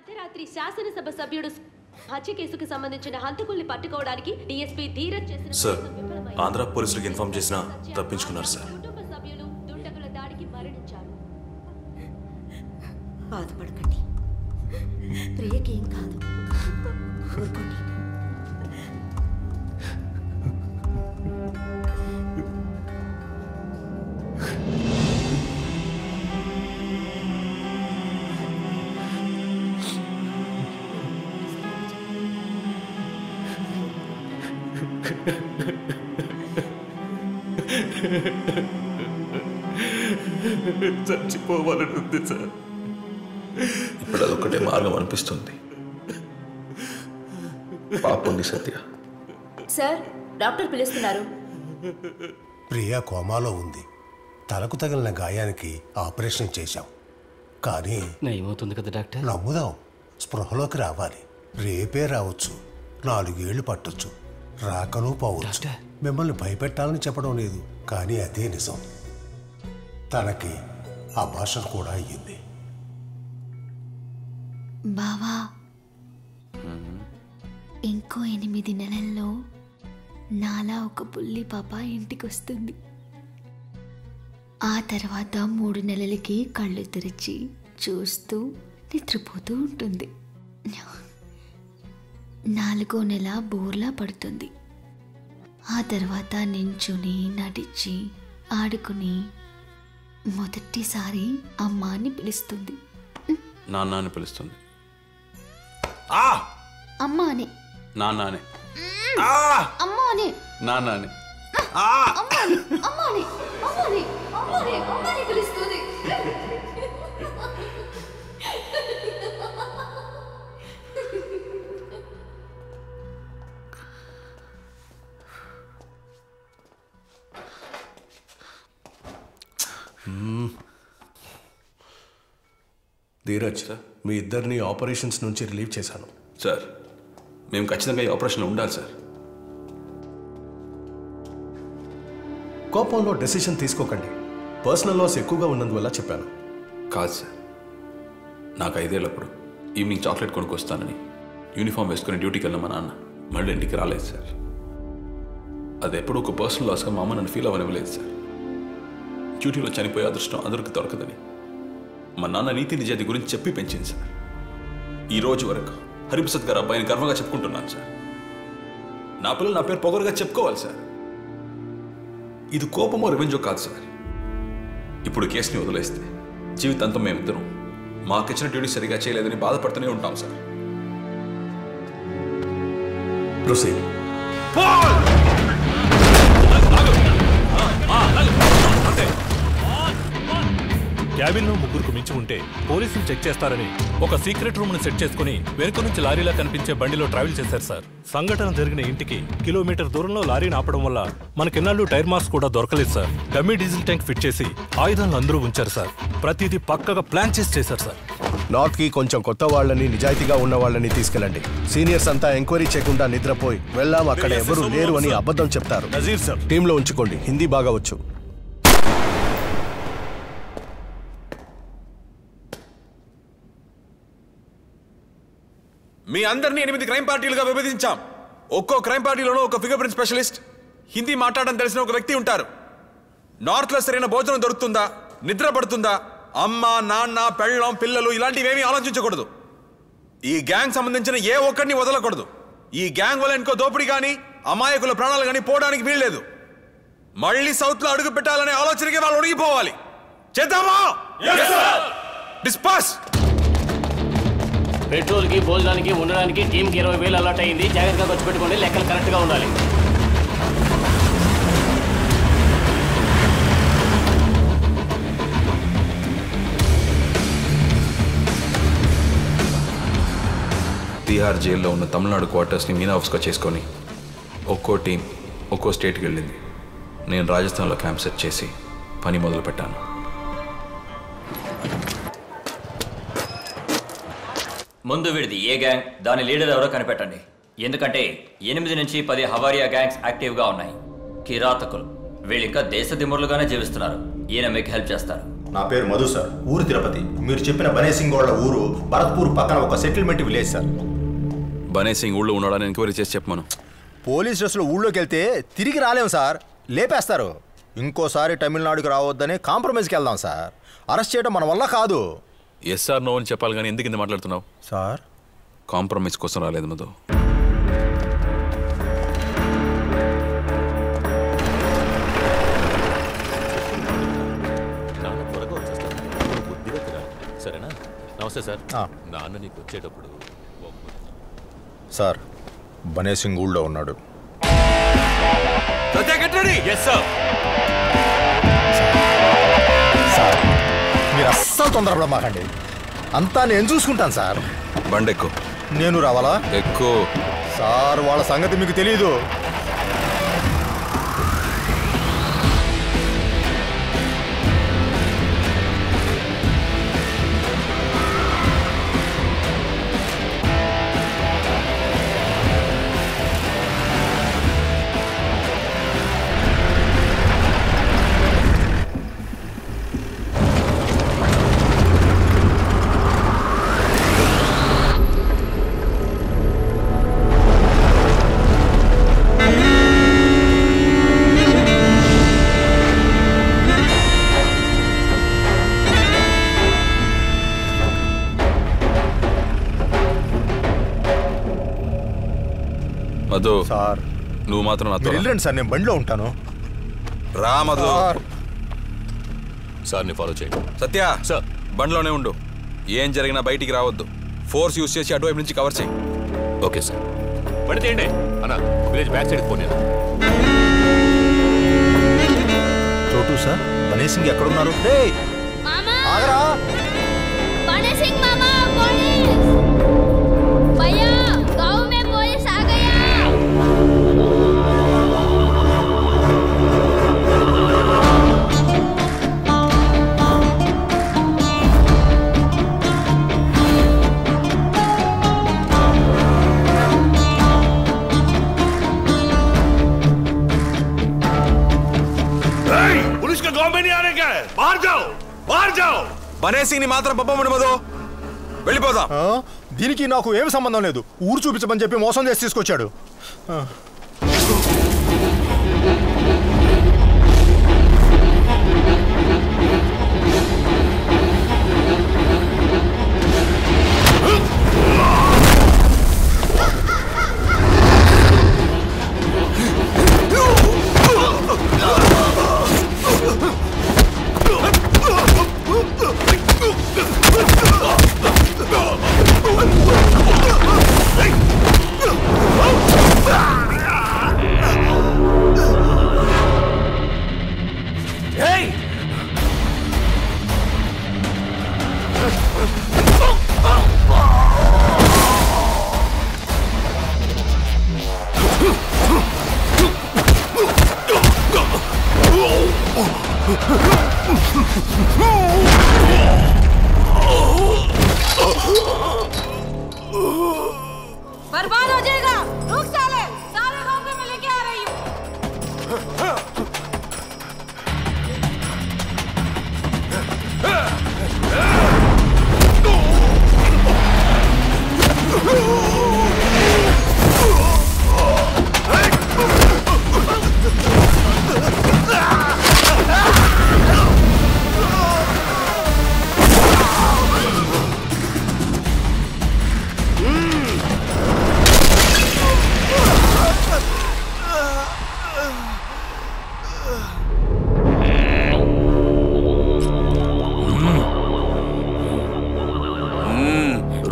అర్ధరాత్రి శాసనసభ సభ్యుడు హత్య కేసుకు సంబంధించిన హంతకుల్ని పట్టుకోవడానికి డీఎస్పీ ధీరజ్ చేసిన సార్ ఆంధ్ర పోలీసులకు ఇన్ఫార్మ్ చేసినా తప్పించుకున్నారు సార్. కుటుంబ సభ్యులు దుండగుల దాడికి మరణించారు. బాధపడకండి, ప్రియకి ఏం కాదు, ఊరుకోండి. చచ్చిపోవాలని ఉంది సార్. ఇప్పుడు అదొక్కటే మార్గం అనిపిస్తుంది. పాపండి సత్య. సార్, డాక్టర్ పిలుస్తున్నారు. ప్రియా కోమాలో ఉంది. తలకు తగిలిన గాయానికి ఆపరేషన్ చేశాం. కానీ ఏమవుతుంది కదా డాక్టర్? నమ్ముదాం, స్పృహలోకి రావాలి. రేపే రావచ్చు, 4 ఏళ్లు పట్టొచ్చు, రాకను పోవచ్చు. మిమ్మల్ని భయపెట్టాలని చెప్పడం లేదు, కానీ అదే నిజం. తనకి అభాషణ కూడా అయ్యింది. బావా, ఇంకో 8 నెలల్లో నాలా ఒక పుల్లి పాప ఇంటికొస్తుంది. ఆ తర్వాత 3 నెలలకి కళ్ళు తెరిచి చూస్తూ నిద్రపోతూ ఉంటుంది. 4వ నెల బోర్లా పడుతుంది. ఆ తర్వాత నించుని నడిచి ఆడుకుని మొదటిసారి అమ్మాని పిలుస్తుంది. నాన్న పిలుస్తుంది. అమ్మ అని, నాన్న అని, అమ్మ అని, నాన్న అని, అమ్మ అని, అమ్మ అని, అమ్మ అని, అమ్మ అని, అమ్మ అని పిలుస్తుంది. ధీరజ్, మీ ఇద్దరిని ఆపరేషన్స్ నుంచి రిలీవ్ చేశాను. సార్, మేము ఖచ్చితంగా ఈ ఆపరేషన్లో ఉండాలి సార్. కోపంలో డెసిషన్ తీసుకోకండి. పర్సనల్ లాస్ ఎక్కువగా ఉన్నందువల్ల చెప్పాను. కాదు సార్, నాకు 5 ఏళ్ళప్పుడు ఈవినింగ్ చాక్లెట్ కొనుక్కొస్తానని యూనిఫామ్ వేసుకుని డ్యూటీకి వెళ్ళిన మా నాన్న మళ్ళీ ఇంటికి రాలేదు సార్. అది ఎప్పుడు ఒక పర్సనల్ లాస్గా మా అమ్మ నన్ను ఫీల్ అవ్వనివ్వలేదు సార్. డ్యూటీలో చనిపోయే అదృష్టం అందరికి దొరకదని మా నాన్న నీతి నిజాయితీ గురించి చెప్పి పెంచింది సార్. ఈ రోజు వరకు హరిప్రసాద్ గారు అబ్బాయిని గర్వంగా చెప్పుకుంటున్నాను సార్. నా పిల్లలు నా పేరు పొగరుగా చెప్పుకోవాలి సార్. ఇది కోపమో రివెంజో కాదు సార్. ఇప్పుడు కేసుని వదిలేస్తే జీవితాంతం మేమిద్దరం మాకిచ్చిన డ్యూటీ సరిగా చేయలేదని బాధపడుతూనే ఉంటాం సార్. ప్రొసీడ్. క్యాబిన్లో 3కు మించి ఉంటే పోలీసులు చెక్ చేస్తారని ఒక సీక్రెట్ రూమ్ ను సెట్ చేసుకుని వెనుక నుంచి లారీలా కనిపించే బండిలో ట్రావెల్ చేశారు సార్. సంఘటన జరిగిన ఇంటికి కిలోమీటర్ దూరంలో లారీని ఆపడం వల్ల మనకెన్నాళ్ళు టైర్ మార్క్స్ కూడా దొరకలేదు sir. Dummy diesel tank fit చేసి ఆయుధాలను అందరూ ఉంచారు సార్. ప్రతిదీ పక్కగా ప్లాన్ చేసి చేశారు సార్. నార్త్ కి కొంచెం కొత్త వాళ్ళని, నిజాయితీగా ఉన్న వాళ్ళని తీసుకెళ్ళండి. సీనియర్స్ అంతా ఎంక్వైరీ చేయకుండా నిద్రపోయి వెళ్ళాం, అక్కడ ఎవరు లేరు అని అబద్ధం చెప్తారు. నజీర్ సార్, టీంలో ఉంచుకోండి. హిందీ బాగా వచ్చు. మీ అందరినీ 8 క్రైమ్ పార్టీలుగా విభజించాం. ఒక్కో క్రైమ్ పార్టీలోనూ ఒక ఫింగర్ ప్రింట్ స్పెషలిస్ట్, హిందీ మాట్లాడడం తెలిసిన ఒక వ్యక్తి ఉంటారు. నార్త్లో సరైన భోజనం దొరుకుతుందా, నిద్ర పడుతుందా, అమ్మ నాన్న పెళ్ళం పిల్లలు ఇలాంటివేమీ ఆలోచించకూడదు. ఈ గ్యాంగ్ సంబంధించిన ఏ ఒక్కడిని వదలకూడదు. ఈ గ్యాంగ్ వల్ల ఇంకో దోపిడీ కానీ అమాయకుల ప్రాణాలు కానీ పోవడానికి వీల్లేదు. మళ్ళీ సౌత్లో అడుగు పెట్టాలనే ఆలోచనకి వాళ్ళు ఉడిగిపోవాలి. చేద్దామా? డిస్పాస్. పెట్రోల్కి, భోజనానికి, ఉండడానికి టీంకి 20,000 అలాట్ అయింది. జాగ్రత్తగా ఖర్చు పెట్టుకోండి. లెక్కలు కరెక్ట్గా ఉండాలి. తిహార్ జైల్లో ఉన్న తమిళనాడు క్వార్టర్స్ని మీనా ఆఫీస్గా చేసుకొని ఒక్కో టీం ఒక్కో స్టేట్కి వెళ్ళింది. నేను రాజస్థాన్లో క్యాంప్ సెట్ చేసి పని మొదలు పెట్టాను. ముందు వీడిది ఏ గ్యాంగ్, దాని లీడర్ ఎవరో కనిపెట్టండి. ఎందుకంటే 8 నుంచి 10 హవారియా గ్యాంగ్స్ యాక్టివ్గా ఉన్నాయి. కిరాతకులు. వీళ్ళింకా దేశ దిమ్మరులుగానే జీవిస్తున్నారు. ఈయన మీకు హెల్ప్ చేస్తారు. నా పేరు మధు సార్, ఊరు తిరుపతి. మీరు చెప్పిన బనే సింగ్ వాళ్ళ ఊరు భరత్పూర్ పక్కన ఒక సెటిల్మెంట్ విలేజ్ సార్. బనే సింగ్ ఊళ్ళో ఉన్నాడని ఎంక్వైరీ చేసి చెప్పమను. పోలీస్ డ్రెస్లో ఊళ్ళోకి వెళ్తే తిరిగి రాలేము సార్, లేపేస్తారు. ఇంకోసారి తమిళనాడుకి రావద్దని కాంప్రమైజ్కి వెళ్దాం సార్. అరెస్ట్ చేయడం మన వల్ల కాదు. ఎస్ఆర్ నో అని చెప్పాలి కానీ ఎందుకు ఇంత మాట్లాడుతున్నావు సార్? కాంప్రమైజ్ కోసం రాలేదు మధు. సరేనా? నమస్తే సార్. నాన్న నీకు వచ్చేటప్పుడు సార్ బనే సింగ్ ఊళ్ళో ఉన్నాడు. సార్ మీరు అస్సలు తొందరపడమాకండి, అంతా నేను చూసుకుంటాను సార్. బండెక్కు. నేను రావాలా? ఎక్కువ సార్ వాళ్ళ సంగతి మీకు తెలీదు. మధు సార్ నువ్వు మాత్రం నాతో వెళ్ళండి సార్, నేను బండిలో ఉంటాను. రా మధు. సార్ని ఫాలో చేయండి. సత్య సార్ బండిలోనే ఉండు, ఏం జరిగినా బయటికి రావద్దు. ఫోర్స్ యూజ్ చేసి అటువైపు నుంచి కవర్ చేయి. Okay sir. బండి తీయండి అన్న, విలేజ్ బ్యాక్ సైడ్ పోనీ. చోటు సార్, బనే సింగ్ ఎక్కడున్నారు? ఆగరా. बने सिंह मामा, पुलिस! भैया, गांव में पुलिस आ गया। पुलिस का गांव में नहीं आने का है, बाहर जाओ, बाहर जाओ। బనే సింగ్ ని మాత్రం పంపమని మధు, వెళ్ళిపోదాం. దీనికి నాకు ఏమి సంబంధం లేదు. ఊరు చూపించమని చెప్పి మోసం చేసి తీసుకొచ్చాడు. बर्बाद हो जाएगा। रुक साले, सारे गांव को मैं लेके आ रही हूँ।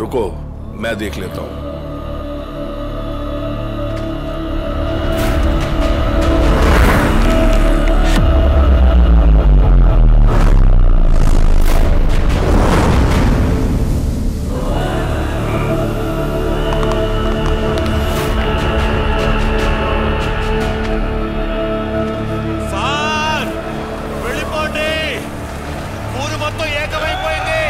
रुको, मैं देख लेता हूं. సార్ వెళ్ళిపోండి, ఊరు మొత్తం ఏకమైపోయింది.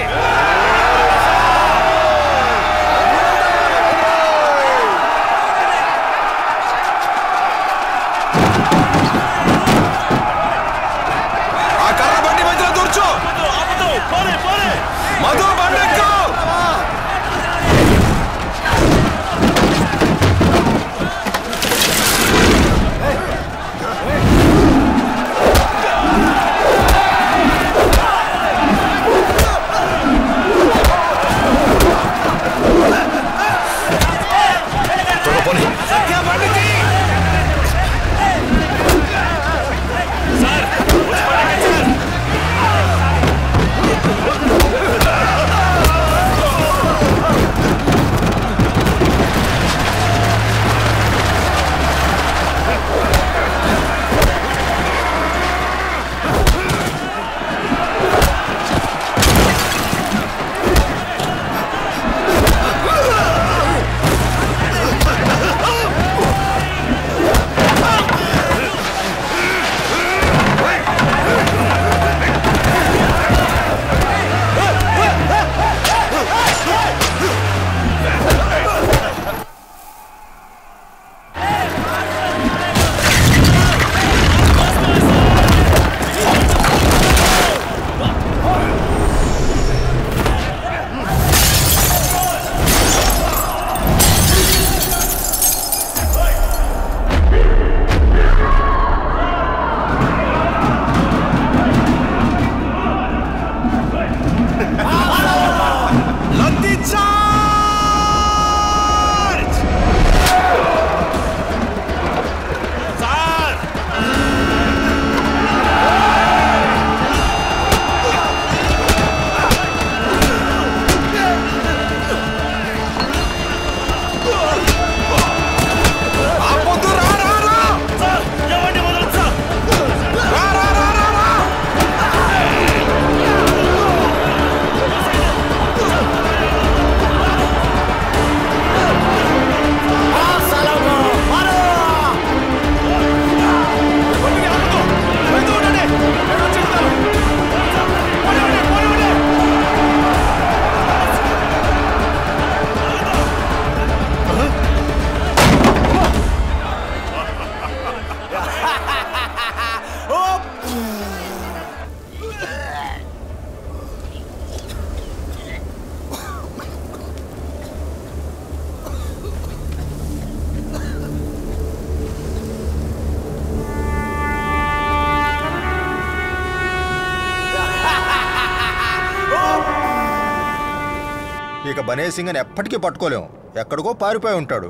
ఇక బనే సింగ్ అని ఎప్పటికీ పట్టుకోలేం. ఎక్కడికో పారిపోయి ఉంటాడు.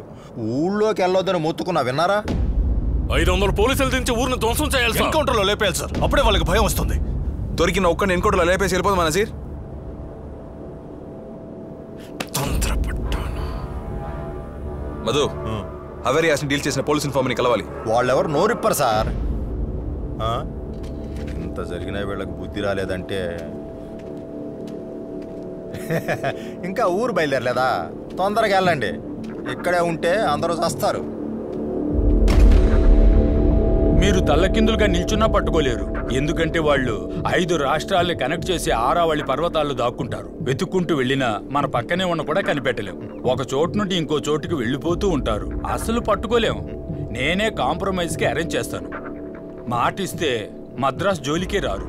ఊళ్ళోకి వెళ్ళొద్దని మొత్తుకున్నా, విన్నారా? 500 పోలీసులు దించి ఊరిని ధ్వంసం చేయాలి సార్. ఎన్కౌంటర్లో లేపేయాలి సార్. అప్పుడే వాళ్ళకి భయం వస్తుంది. దొరికిన ఒక్కడిని ఎన్కౌంటర్లో లేపేసి వెళ్ళిపోదు మన నజీర్. మధు, హవేరియాస్ని డీల్ చేసిన పోలీస్ ఇన్ఫార్మర్ని కలవాలి. వాళ్ళెవరు నోరిప్పరు సార్. ఇంత జరిగినా వీళ్ళకి బుద్ధి రాలేదంటే ఇంకా ఊరు బయలుదేరలేదా? తొందరగా వెళ్ళండి. ఇక్కడే ఉంటే అందరూ చస్తారు. మీరు తల్లకిందులుగా నిల్చున్నా పట్టుకోలేరు. ఎందుకంటే వాళ్ళు 5 రాష్ట్రాల్ని కనెక్ట్ చేసి ఆరావళి పర్వతాల్లో దాక్కుంటారు. వెతుక్కుంటూ వెళ్ళినా మన పక్కనే ఉన్న కూడా కనిపెట్టలేం. ఒక చోటు నుండి ఇంకో చోటుకి వెళ్ళిపోతూ ఉంటారు. అసలు పట్టుకోలేం. నేనే కాంప్రమైజ్కి అరేంజ్ చేస్తాను. మాటిస్తే మద్రాస్ జోలికే రారు.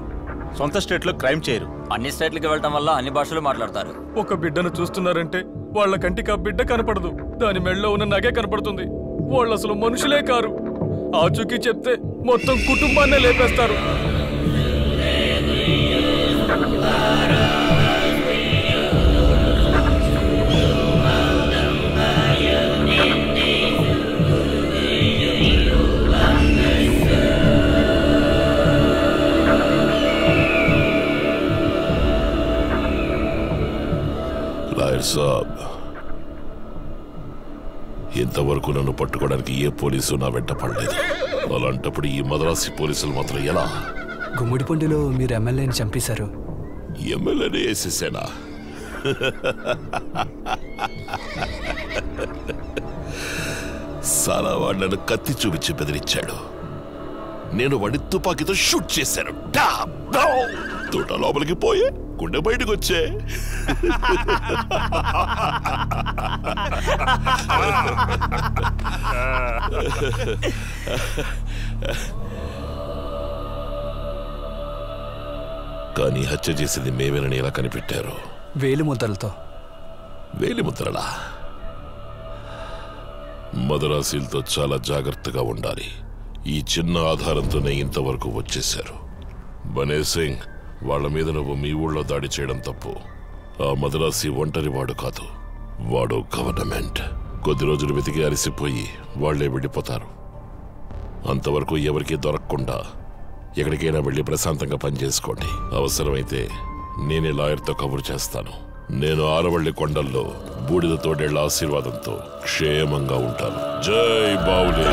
సొంత స్టేట్లో క్రైమ్ చేయరు. అన్ని స్టేట్లకి వెళ్ళటం వల్ల అన్ని భాషలు మాట్లాడతారు. ఒక బిడ్డను చూస్తున్నారంటే వాళ్ళ కంటికి ఆ బిడ్డ కనపడదు, దాని మెడలో ఉన్న నగే కనపడుతుంది. వాళ్ళు అసలు మనుషులే కారు. ఆచూకీ చెప్తే మొత్తం కుటుంబాన్నే లేపేస్తారు. లాయర్ సాబ్, ఇంతవరకు నన్ను పట్టుకోవడానికి ఏ పోలీసు నా వెంట పడలేదు. అలాంటప్పుడు ఈ మద్రాసి పోలీసులు మాత్రం ఎలా? గుమ్మడిపండులో మీరు ఎమ్మెల్యేని చంపేశారు. ఎమ్మెల్యేని వేసేసానా? సారా వాడు నన్ను కత్తి చూపించి బెదిరించాడు. నేను వాడి తుపాకీతో షూట్ చేశాను. తోట లోపలికి పోయే గుండె బయటకు వచ్చే. కానీ హత్య చేసింది మేమేనని ఎలా కనిపెట్టారు? వేలిముద్రలతో. వేలిముద్రలా? మదరాసీలతో చాలా జాగ్రత్తగా ఉండాలి. ఈ చిన్న ఆధారంతోనే ఇంతవరకు వచ్చేశారు. బనే సింగ్, వాళ్ళ మీద నువ్వు మీ ఊళ్ళో దాడి చేయడం తప్పు. ఆ మద్రాసి ఒంటరి వాడు కాదు, వాడు గవర్నమెంట్. కొద్ది రోజులు వెతికి అలసిపోయి వాళ్లే వెళ్ళిపోతారు. అంతవరకు ఎవరికీ దొరకకుండా ఎక్కడికైనా వెళ్ళి ప్రశాంతంగా పనిచేసుకోండి. అవసరమైతే నేనే లాయర్తో కబురు చేస్తాను. నేను ఆరవల్లి కొండల్లో బూడిద తోడేళ్ల ఆశీర్వాదంతో క్షేమంగా ఉంటాను. జై బావులే.